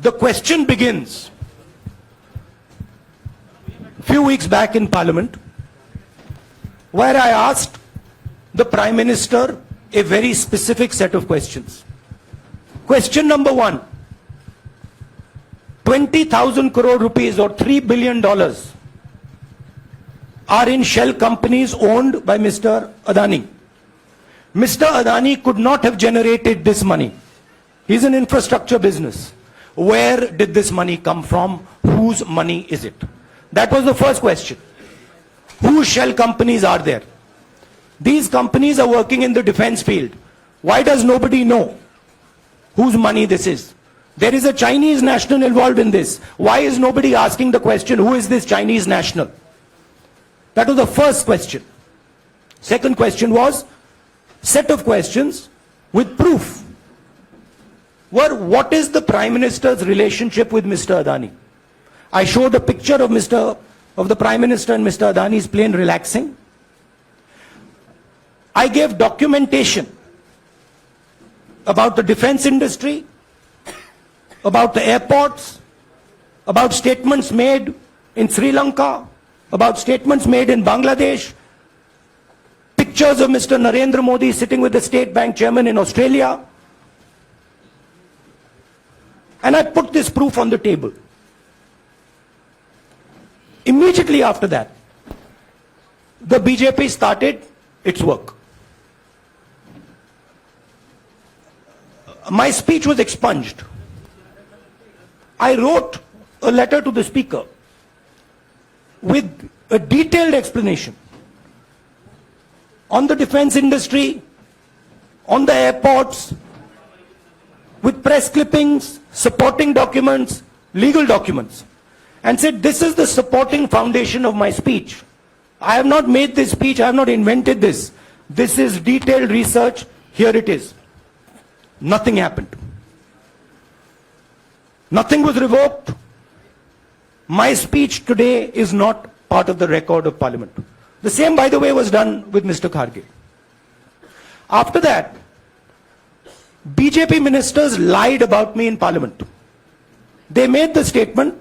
The question begins a few weeks back in Parliament, where I asked the Prime Minister a very specific set of questions. Question number one, 20,000 crore rupees or $3 billion are in shell companies owned by Mr. Adani. Mr. Adani could not have generated this money. He's an infrastructure business. Where did this money come from? Whose money is it? That was the first question. Whose shell companies are there? These companies are working in the defense field. Why does nobody know whose money this is? There is a Chinese national involved in this. Why is nobody asking the question, who is this Chinese national? That was the first question. Second question was, set of questions with proof. What is the Prime Minister's relationship with Mr. Adani? I showed a picture of the Prime Minister and Mr. Adani's plane relaxing. I gave documentation about the defense industry, about the airports, about statements made in Sri Lanka, about statements made in Bangladesh, pictures of Mr. Narendra Modi sitting with the State Bank chairman in Australia. And I put this proof on the table. Immediately after that, the BJP started its work. My speech was expunged. I wrote a letter to the Speaker with a detailed explanation on the defense industry, on the airports, with press clippings, supporting documents, legal documents, and said, this is the supporting foundation of my speech. I have not made this speech, I have not invented this. This is detailed research, here it is. Nothing happened. Nothing was revoked. My speech today is not part of the record of Parliament. The same, by the way, was done with Mr. Kharge. After that, BJP ministers lied about me in Parliament. They made the statement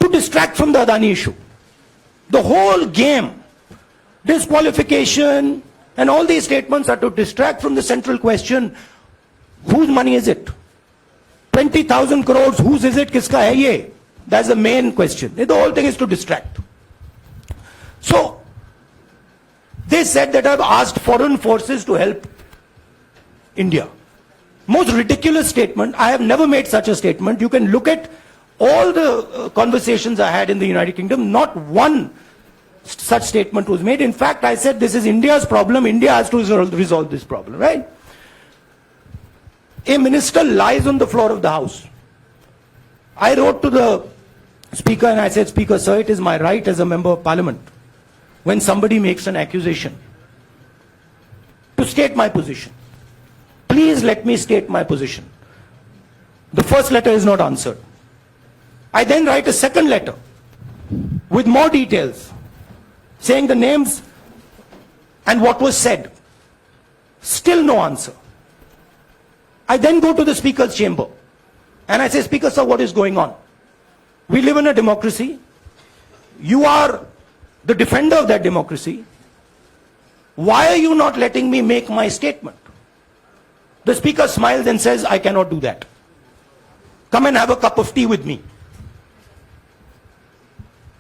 to distract from the Adani issue. The whole game, disqualification, and all these statements are to distract from the central question, whose money is it? 20,000 crores, whose is it? Kiska hai ye? That's the main question. The whole thing is to distract. So, they said that I've asked foreign forces to help India. Most ridiculous statement. I have never made such a statement. You can look at all the conversations I had in the United Kingdom. Not one such statement was made. In fact, I said this is India's problem. India has to resolve this problem, right? A minister lies on the floor of the House. I wrote to the Speaker and I said, Speaker, sir, it is my right as a member of Parliament, when somebody makes an accusation, to state my position. Please let me state my position. The first letter is not answered. I then write a second letter with more details, saying the names and what was said. Still no answer. I then go to the Speaker's chamber and I say, Speaker, sir, what is going on? We live in a democracy. You are the defender of that democracy. Why are you not letting me make my statement? The Speaker smiles and says, I cannot do that. Come and have a cup of tea with me.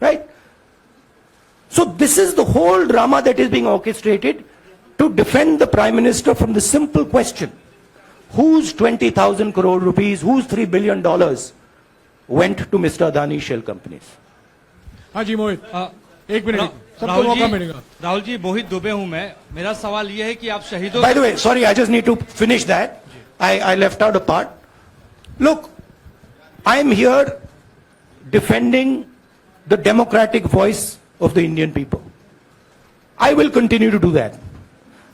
Right? So this is the whole drama that is being orchestrated to defend the Prime Minister from the simple question, whose 20,000 crore rupees, whose $3 billion went to Mr. Adani shell companies? हाँ जी मोहित, एक minute सबको मौका मिलेगा. राहुल जी, मोहित दुबे हूं मैं. मेरा सवाल ये है कि आप शहीदों. By the way, sorry, I just need to finish that. I left out a part. Look, I'm here defending the democratic voice of the Indian people. I will continue to do that.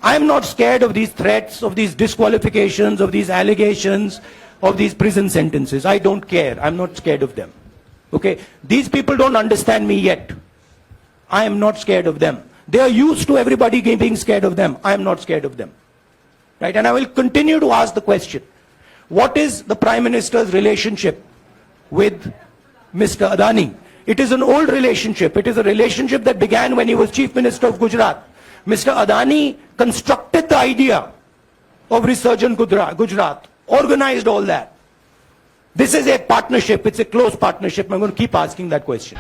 I'm not scared of these threats, of these disqualifications, of these allegations, of these prison sentences. I don't care. I'm not scared of them. Okay? These people don't understand me yet. I am not scared of them. They are used to everybody being scared of them. I am not scared of them. Right? And I will continue to ask the question, what is the Prime Minister's relationship with Mr. Adani. It is an old relationship. It is a relationship that began when he was Chief Minister of Gujarat. Mr. Adani constructed the idea of Resurgent Gujarat, organized all that. This is a partnership. It's a close partnership. I'm going to keep asking that question.